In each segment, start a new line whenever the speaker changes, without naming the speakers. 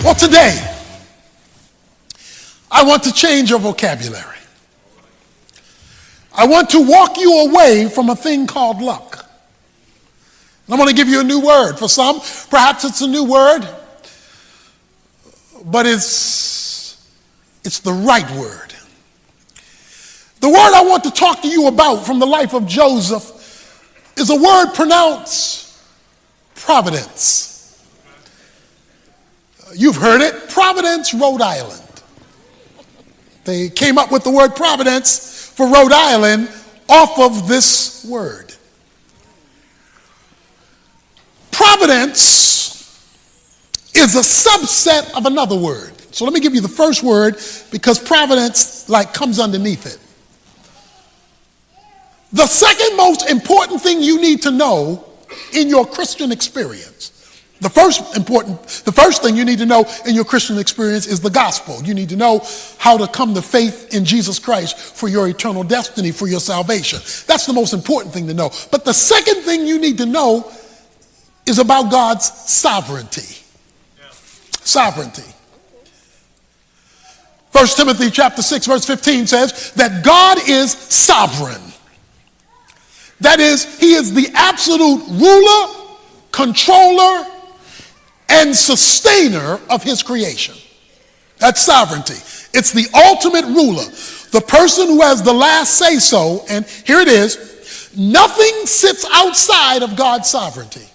Well, today, I want to change your vocabulary. I want to walk you away from a thing called luck. And I'm going to give you a new word. For some, perhaps it's a new word, but it's the right word. The word I want to talk to you about from the life of Joseph is a word pronounced providence. You've heard it, Providence, Rhode Island. They came up with the word Providence for Rhode Island off of this word. Providence is a subset of another word. So let me give you the first word because providence comes underneath it. The second most important thing you need to know in your Christian experience, the first thing you need to know in your Christian experience is the gospel. You need to know how to come to faith in Jesus Christ for your eternal destiny, for your salvation. That's the most important thing to know. But the second thing you need to know is about God's sovereignty. Yeah. Sovereignty. 1 Timothy chapter 6 verse 15 says that God is sovereign. That is, he is the absolute ruler, controller, and sustainer of his creation. That's sovereignty. It's the ultimate ruler, the person who has the last say so, and here it is, nothing sits outside of God's sovereignty.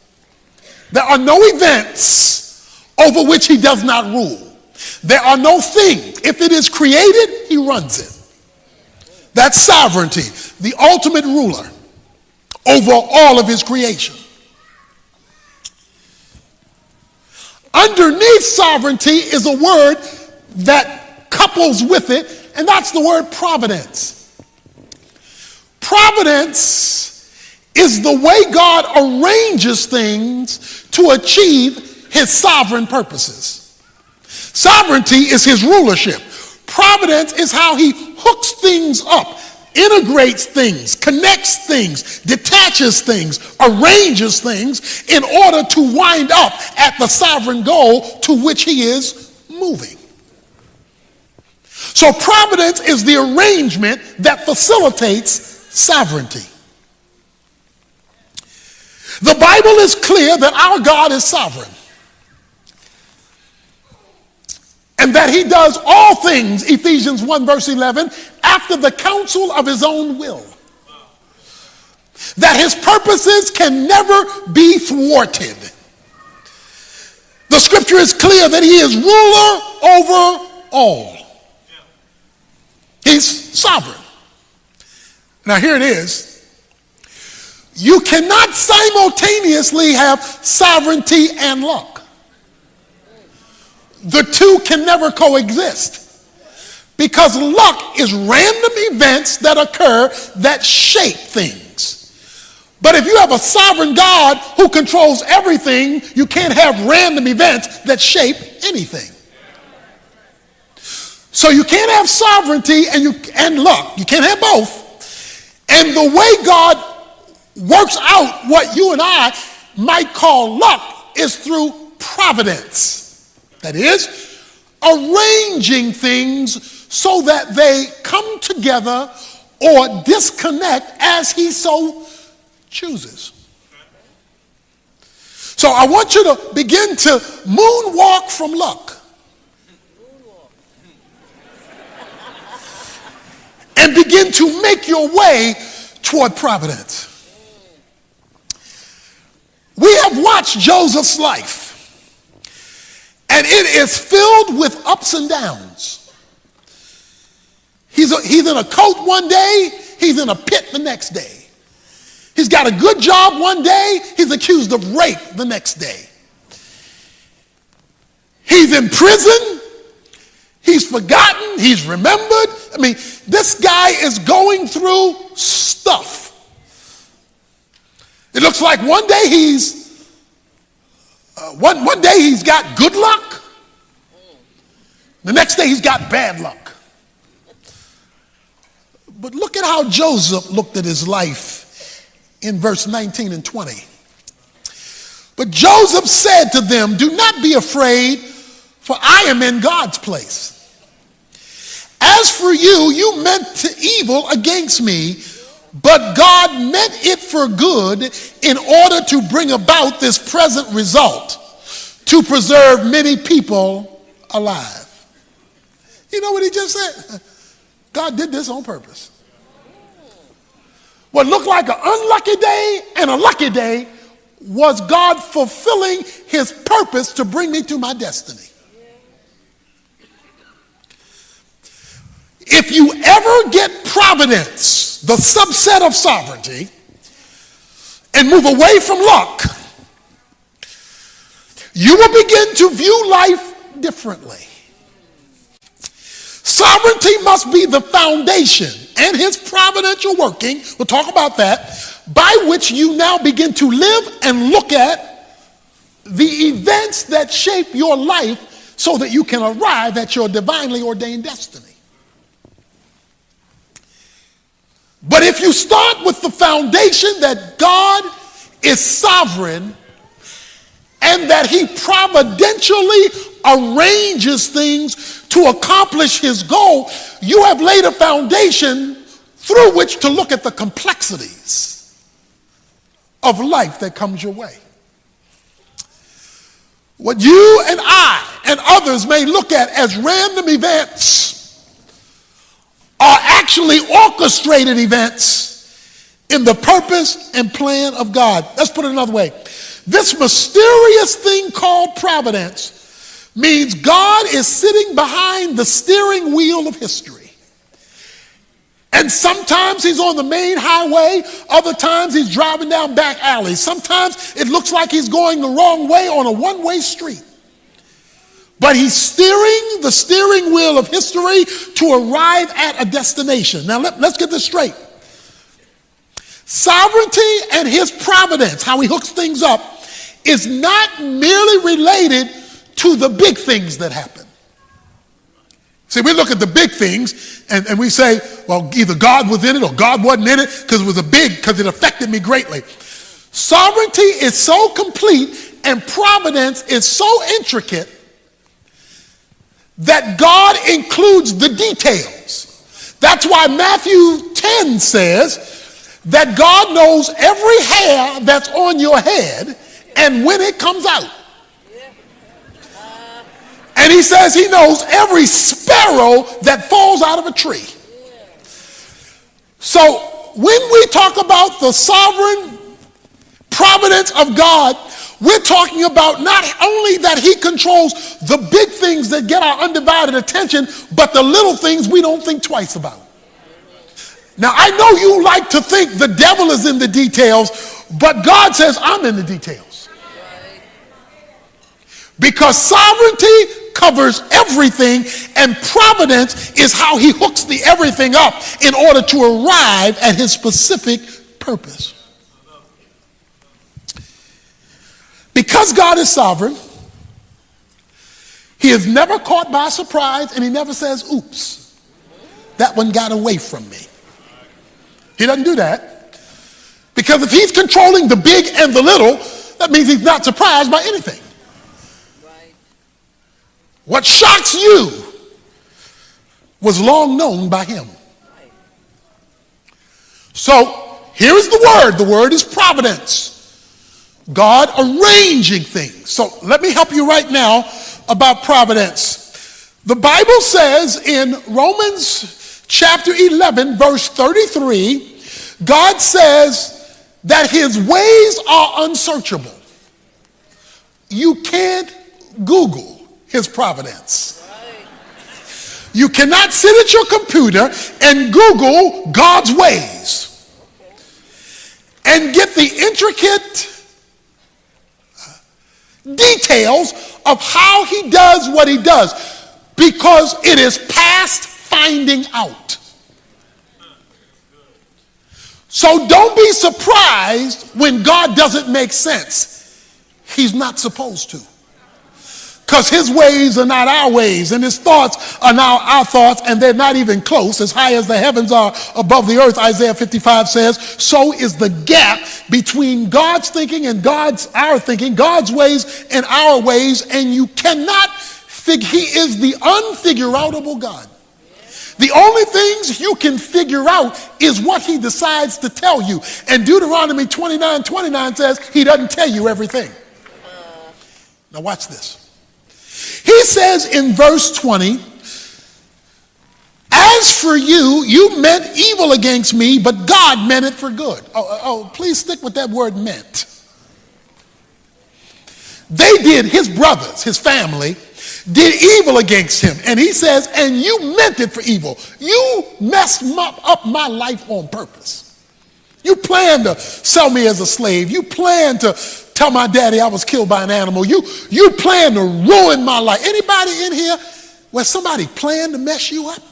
There are no events over which he does not rule. There are no things. If it is created, he runs it. That's sovereignty, the ultimate ruler over all of his creation. Underneath sovereignty is a word that couples with it, and that's the word providence. Providence is the way God arranges things to achieve his sovereign purposes. Sovereignty is his rulership. Providence is how he hooks things up, integrates things, connects things, detaches things, arranges things in order to wind up at the sovereign goal to which he is moving. So providence is the arrangement that facilitates sovereignty. The Bible is clear that our God is sovereign and that he does all things, Ephesians 1 verse 11, after the counsel of his own will. That his purposes can never be thwarted. The scripture is clear that he is ruler over all. He's sovereign. Now here it is. You cannot simultaneously have sovereignty and luck. The two can never coexist. Because luck is random events that occur that shape things. But if you have a sovereign God who controls everything, you can't have random events that shape anything. So you can't have sovereignty and luck. You can't have both. And the way God works out what you and I might call luck is through providence. That is, arranging things so that they come together or disconnect as he so chooses. So I want you to begin to moonwalk from luck and begin to make your way toward providence. We have watched Joseph's life, and it is filled with ups and downs. He's in a coat one day, he's in a pit the next day. He's got a good job one day, he's accused of rape the next day. He's in prison, he's forgotten, he's remembered. I mean, this guy is going through stuff. It looks like one day he's got good luck. The next day he's got bad luck. But look at how Joseph looked at his life in verse 19 and 20. But Joseph said to them, "Do not be afraid, for I am in God's place. As for you, you meant evil against me, but God meant it for good in order to bring about this present result, to preserve many people alive. You know what he just said? God did this on purpose. What looked like an unlucky day and a lucky day was God fulfilling his purpose to bring me to my destiny. If you ever get providence, the subset of sovereignty, and move away from luck, you will begin to view life differently. Sovereignty must be the foundation and his providential working, we'll talk about that, by which you now begin to live and look at the events that shape your life so that you can arrive at your divinely ordained destiny. But if you start with the foundation that God is sovereign and that he providentially arranges things to accomplish his goal, you have laid a foundation through which to look at the complexities of life that comes your way. What you and I and others may look at as random events are actually orchestrated events in the purpose and plan of God. Let's put it another way. This mysterious thing called providence means God is sitting behind the steering wheel of history. And sometimes he's on the main highway, other times he's driving down back alleys. Sometimes it looks like he's going the wrong way on a one-way street. But he's steering the steering wheel of history to arrive at a destination. Now let's get this straight. Sovereignty and his providence, how he hooks things up, is not merely related to the big things that happen. See, we look at the big things and we say, well, either God was in it or God wasn't in it because it affected me greatly. Sovereignty is so complete and providence is so intricate that God includes the details. That's why Matthew 10 says that God knows every hair that's on your head and when it comes out. And he says he knows every sparrow that falls out of a tree. So when we talk about the sovereign providence of God, we're talking about not only that he controls the big things that get our undivided attention, but the little things we don't think twice about. Now, I know you like to think the devil is in the details, but God says I'm in the details. Because sovereignty covers everything, and providence is how he hooks the everything up in order to arrive at his specific purpose. Because God is sovereign, he is never caught by surprise, and he never says, oops, that one got away from me. He doesn't do that. Because if he's controlling the big and the little, that means he's not surprised by anything. Right. What shocks you was long known by him. Right. So here's the word. The word is providence. God arranging things. So let me help you right now about providence. The Bible says in Romans chapter 11, verse 33, God says that his ways are unsearchable. You can't Google his providence. You cannot sit at your computer and Google God's ways and get the intricate details of how he does what he does, because it is past finding out. So don't be surprised when God doesn't make sense. He's not supposed to. Because his ways are not our ways, and his thoughts are not our thoughts, and they're not even close. As high as the heavens are above the earth, Isaiah 55 says, so is the gap between God's thinking and our thinking, God's ways and our ways, and you cannot He is the unfigure-outable God. The only things you can figure out is what he decides to tell you. And Deuteronomy 29:29 says he doesn't tell you everything. Now watch this. He says in verse 20, as for you, you meant evil against me, but God meant it for good. Please stick with that word meant. They did, his brothers, his family, did evil against him. And he says, and you meant it for evil. You messed up my life on purpose. You planned to sell me as a slave. You planned to tell my daddy I was killed by an animal. You planned to ruin my life. Anybody in here where somebody planned to mess you up?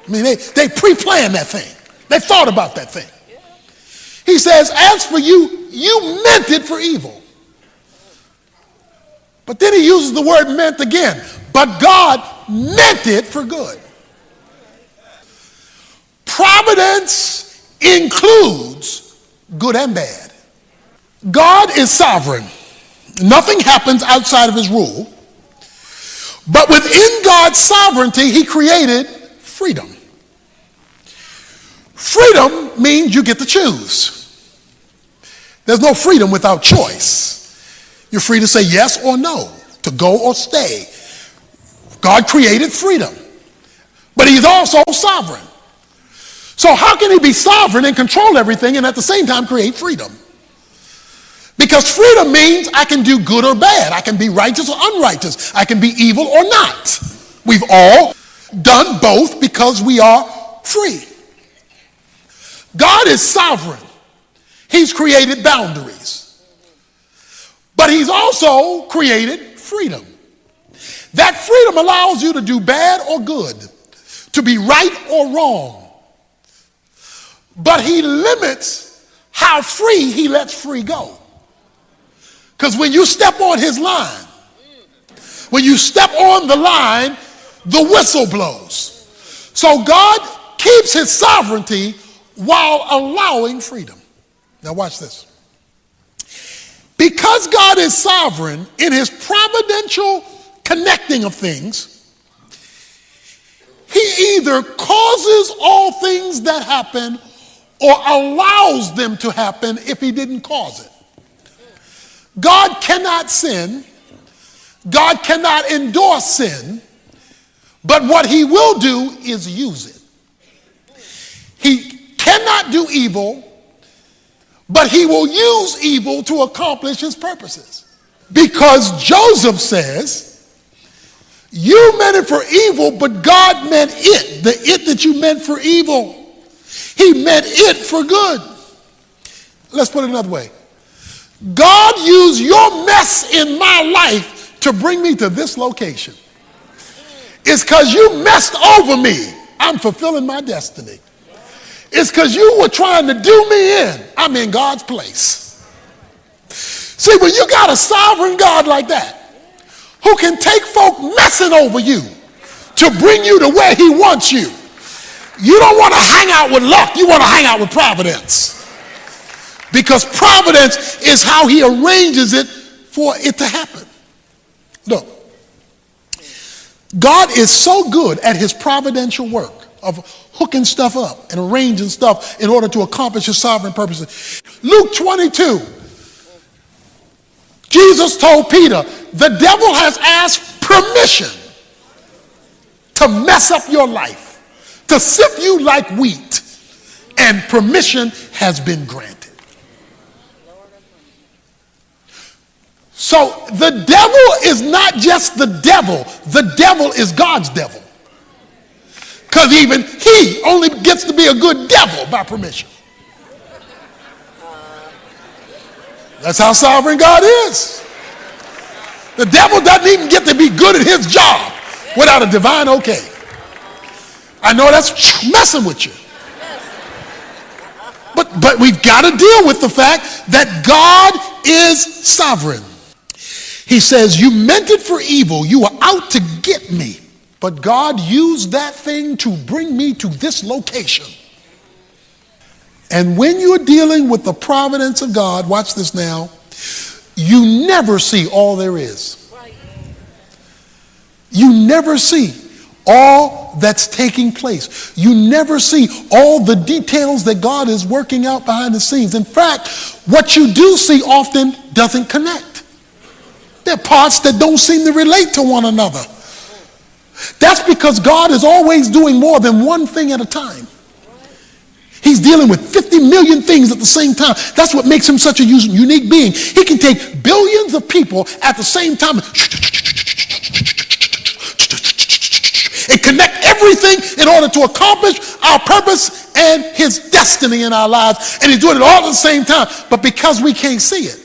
I mean, they pre-planned that thing. They thought about that thing. He says, as for you, you meant it for evil. But then he uses the word meant again. But God meant it for good. Providence includes good and bad. God is sovereign. Nothing happens outside of his rule. But within God's sovereignty, he created freedom. Freedom means you get to choose. There's no freedom without choice. You're free to say yes or no, to go or stay. God created freedom, but he's also sovereign. So how can he be sovereign and control everything and at the same time create freedom? Because freedom means I can do good or bad. I can be righteous or unrighteous. I can be evil or not. We've all done both because we are free. God is sovereign. He's created boundaries. But he's also created freedom. That freedom allows you to do bad or good, to be right or wrong. But he limits how free he lets free go. Because when you step on his line, when you step on the line, the whistle blows. So God keeps his sovereignty while allowing freedom. Now watch this. Because God is sovereign in his providential connecting of things, he either causes all things that happen or allows them to happen if he didn't cause it. God cannot sin. God cannot endorse sin. But what he will do is use it. He cannot do evil, but he will use evil to accomplish his purposes. Because Joseph says, you meant it for evil, but God meant it. The it that you meant for evil, he meant it for good. Let's put it another way. God used your mess in my life to bring me to this location. It's because you messed over me. I'm fulfilling my destiny. It's because you were trying to do me in. I'm in God's place. See, when you got a sovereign God like that, who can take folk messing over you to bring you to where he wants you, you don't want to hang out with luck. You want to hang out with providence. Because providence is how he arranges it for it to happen. Look, God is so good at his providential work of hooking stuff up and arranging stuff in order to accomplish his sovereign purposes. Luke 22, Jesus told Peter, the devil has asked permission to mess up your life, to sift you like wheat, and permission has been granted. So the devil is not just the devil is God's devil. Because even he only gets to be a good devil by permission. That's how sovereign God is. The devil doesn't even get to be good at his job without a divine okay. I know that's messing with you. But we've got to deal with the fact that God is sovereign. He says, you meant it for evil. You were out to get me. But God used that thing to bring me to this location. And when you're dealing with the providence of God, watch this now, you never see all there is. You never see all that's taking place. You never see all the details that God is working out behind the scenes. In fact, what you do see often doesn't connect. There are parts that don't seem to relate to one another. That's because God is always doing more than one thing at a time. He's dealing with 50 million things at the same time. That's what makes him such a unique being. He can take billions of people at the same time and connect everything in order to accomplish our purpose and his destiny in our lives. And he's doing it all at the same time. But because we can't see it,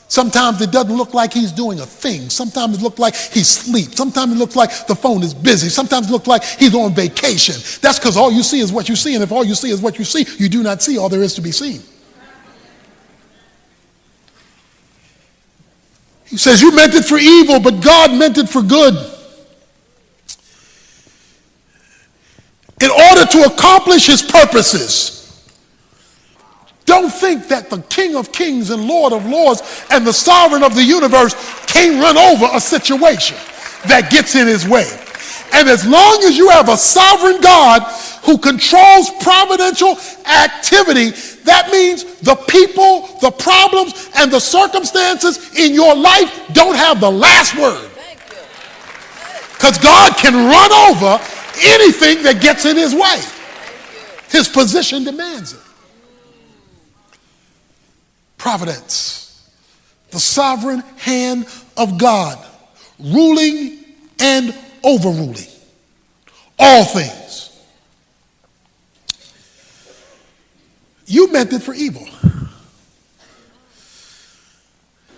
sometimes it doesn't look like he's doing a thing. Sometimes it looks like he's asleep. Sometimes it looks like the phone is busy. Sometimes it looks like he's on vacation. That's because all you see is what you see. And if all you see is what you see, you do not see all there is to be seen. He says, you meant it for evil, but God meant it for good. In order to accomplish his purposes. Don't think that the King of Kings and Lord of Lords and the sovereign of the universe can't run over a situation that gets in his way. And as long as you have a sovereign God who controls providential activity, that means the people, the problems, and the circumstances in your life don't have the last word. Because God can run over anything that gets in his way. His position demands it. Providence, the sovereign hand of God, ruling and overruling all things. You meant it for evil.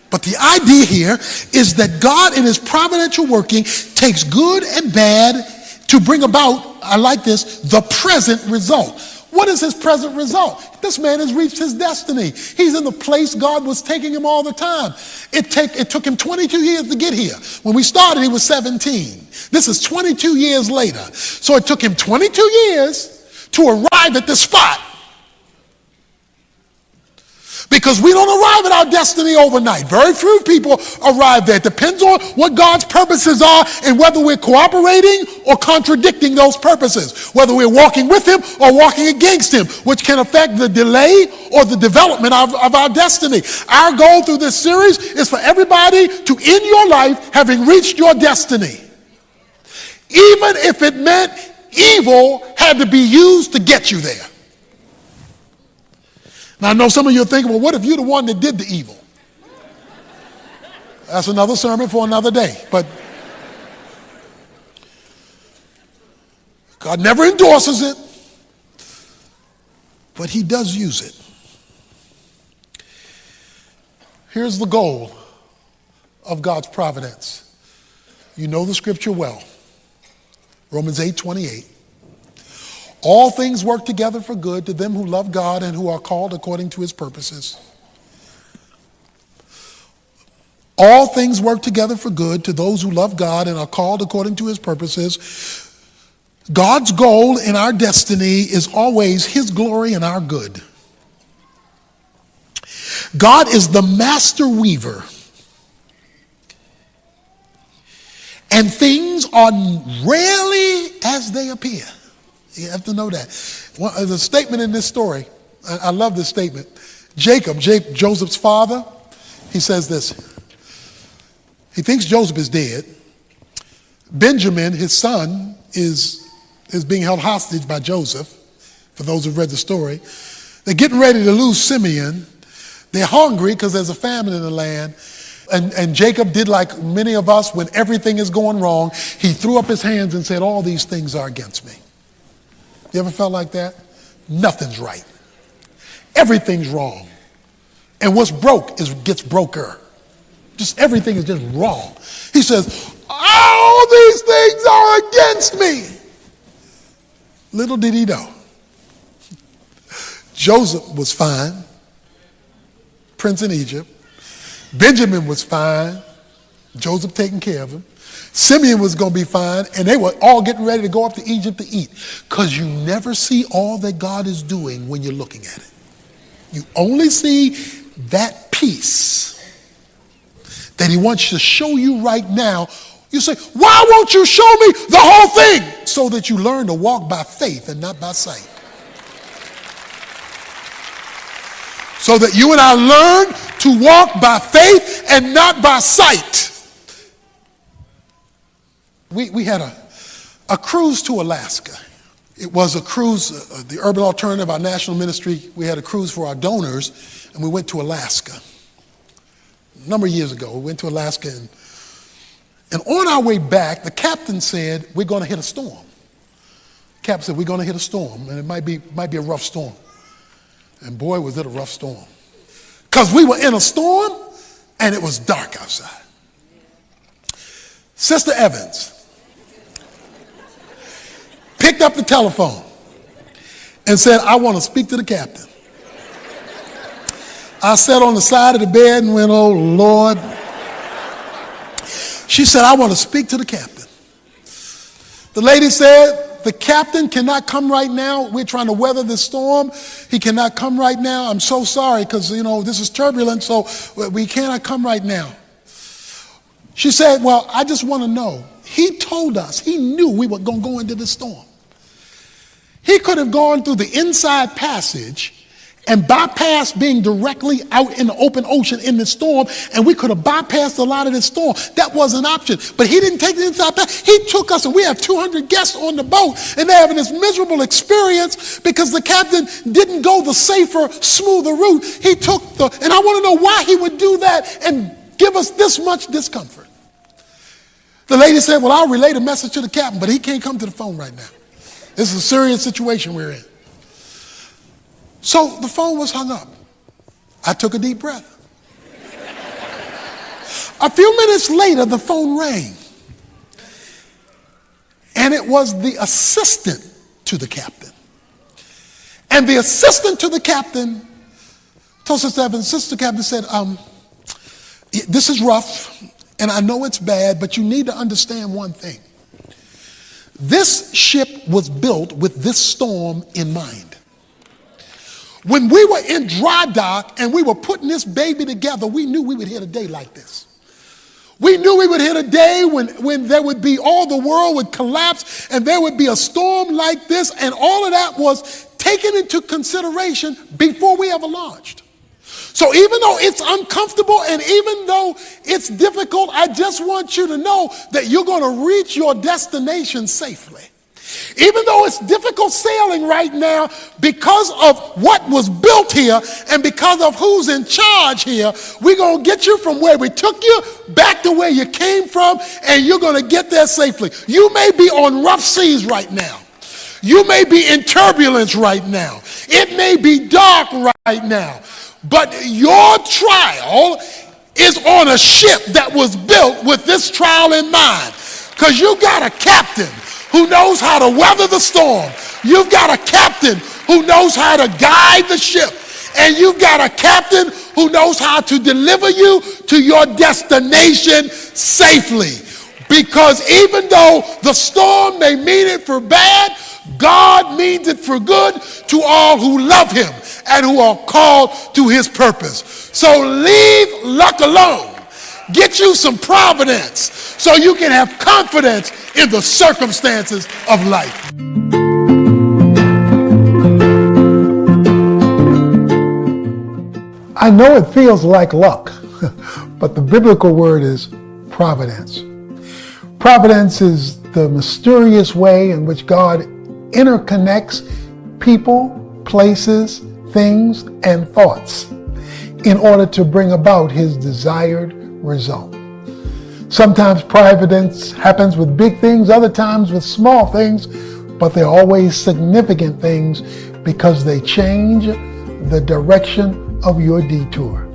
But the idea here is that God in his providential working takes good and bad to bring about, I like this, the present result. What is his present result? This man has reached his destiny. He's in the place God was taking him all the time. It took him 22 years to get here. When we started, he was 17. This is 22 years later. So it took him 22 years to arrive at this spot. Because we don't arrive at our destiny overnight. Very few people arrive there. It depends on what God's purposes are and whether we're cooperating or contradicting those purposes. Whether we're walking with him or walking against him, which can affect the delay or the development of our destiny. Our goal through this series is for everybody to end your life having reached your destiny. Even if it meant evil had to be used to get you there. Now, I know some of you are thinking, well, what if you're the one that did the evil? That's another sermon for another day. But God never endorses it, but he does use it. Here's the goal of God's providence. You know the scripture well. Romans 8:28. All things work together for good to them who love God and who are called according to his purposes. All things work together for good to those who love God and are called according to his purposes. God's goal in our destiny is always his glory and our good. God is the master weaver. And things are rarely as they appear. You have to know that. There's a statement in this story. I love this statement. Jacob, Joseph's father, he says this. He thinks Joseph is dead. Benjamin, his son, is being held hostage by Joseph, for those who've read the story. They're getting ready to lose Simeon. They're hungry because there's a famine in the land. And Jacob did like many of us when everything is going wrong. He threw up his hands and said, all these things are against me. You ever felt like that? Nothing's right. Everything's wrong. And what's broke gets broker. Just everything is just wrong. He says, all these things are against me. Little did he know. Joseph was fine. Prince in Egypt. Benjamin was fine. Joseph taking care of him. Simeon was going to be fine, and they were all getting ready to go up to Egypt to eat. Because you never see all that God is doing when you're looking at it. You only see that piece that he wants to show you right now You say, why won't you show me the whole thing? So that you learn to walk by faith and not by sight. So that you and I learn to walk by faith and not by sight. We had a cruise to Alaska. It was a cruise, the Urban Alternative, our national ministry, we had a cruise for our donors, and we went to Alaska. A number of years ago, we went to Alaska, and on our way back, the captain said, we're going to hit a storm. The captain said, we're going to hit a storm, and it might be a rough storm. And boy, was it a rough storm. Because we were in a storm, and it was dark outside. Sister Evans picked up the telephone and said, I want to speak to the captain. I sat on the side of the bed and went, oh, Lord. She said, I want to speak to the captain. The lady said, the captain cannot come right now. We're trying to weather this storm. He cannot come right now. I'm so sorry because, this is turbulent, so we cannot come right now. She said, well, I just want to know. He told us, he knew we were going to go into this storm. He could have gone through the inside passage and bypassed being directly out in the open ocean in the storm, and we could have bypassed a lot of this storm. That was an option. But he didn't take the inside passage. He took us, and we have 200 guests on the boat, and they're having this miserable experience because the captain didn't go the safer, smoother route. He took and I want to know why he would do that and give us this much discomfort. The lady said, well, I'll relay the message to the captain, but he can't come to the phone right now. This is a serious situation we're in. So the phone was hung up. I took a deep breath. A few minutes later, the phone rang. And it was the assistant to the captain. And the assistant to the captain told Sister Evans, Sister Captain said, this is rough, and I know it's bad, but you need to understand one thing. This ship was built with this storm in mind. When we were in dry dock and we were putting this baby together, we knew we would hit a day like this. We knew we would hit a day when there would be, all the world would collapse and there would be a storm like this, and all of that was taken into consideration before we ever launched. So even though it's uncomfortable and even though it's difficult, I just want you to know that you're going to reach your destination safely. Even though it's difficult sailing right now because of what was built here and because of who's in charge here, we're going to get you from where we took you back to where you came from, and you're going to get there safely. You may be on rough seas right now. You may be in turbulence right now. It may be dark right now. But your trial is on a ship that was built with this trial in mind. Because you got a captain who knows how to weather the storm. You've got a captain who knows how to guide the ship. And you've got a captain who knows how to deliver you to your destination safely. Because even though the storm may mean it for bad, God means it for good to all who love him and who are called to his purpose. So leave luck alone. Get you some providence so you can have confidence in the circumstances of life.
I know it feels like luck, but the biblical word is providence. Providence is the mysterious way in which God interconnects people, places, things, and thoughts in order to bring about his desired result. Sometimes providence happens with big things, other times with small things, but they're always significant things because they change the direction of your detour.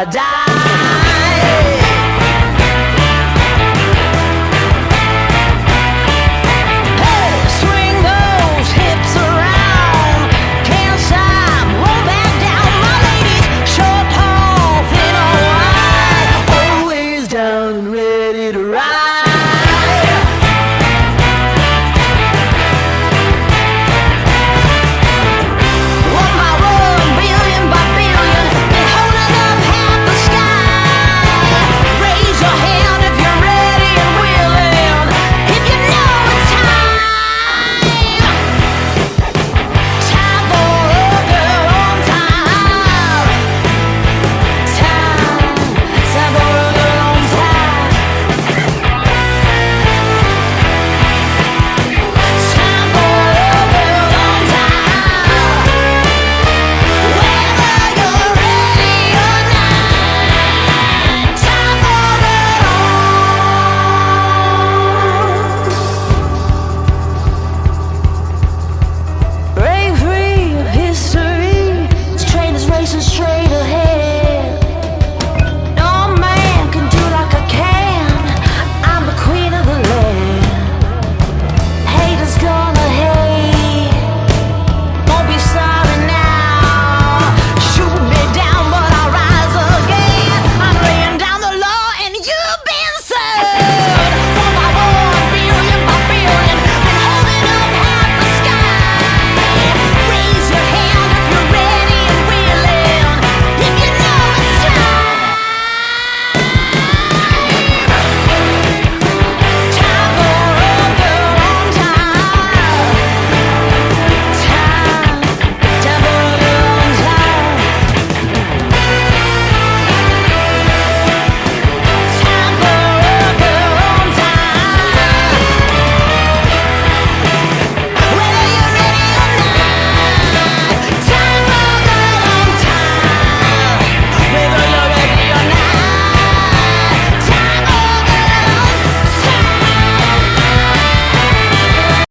die.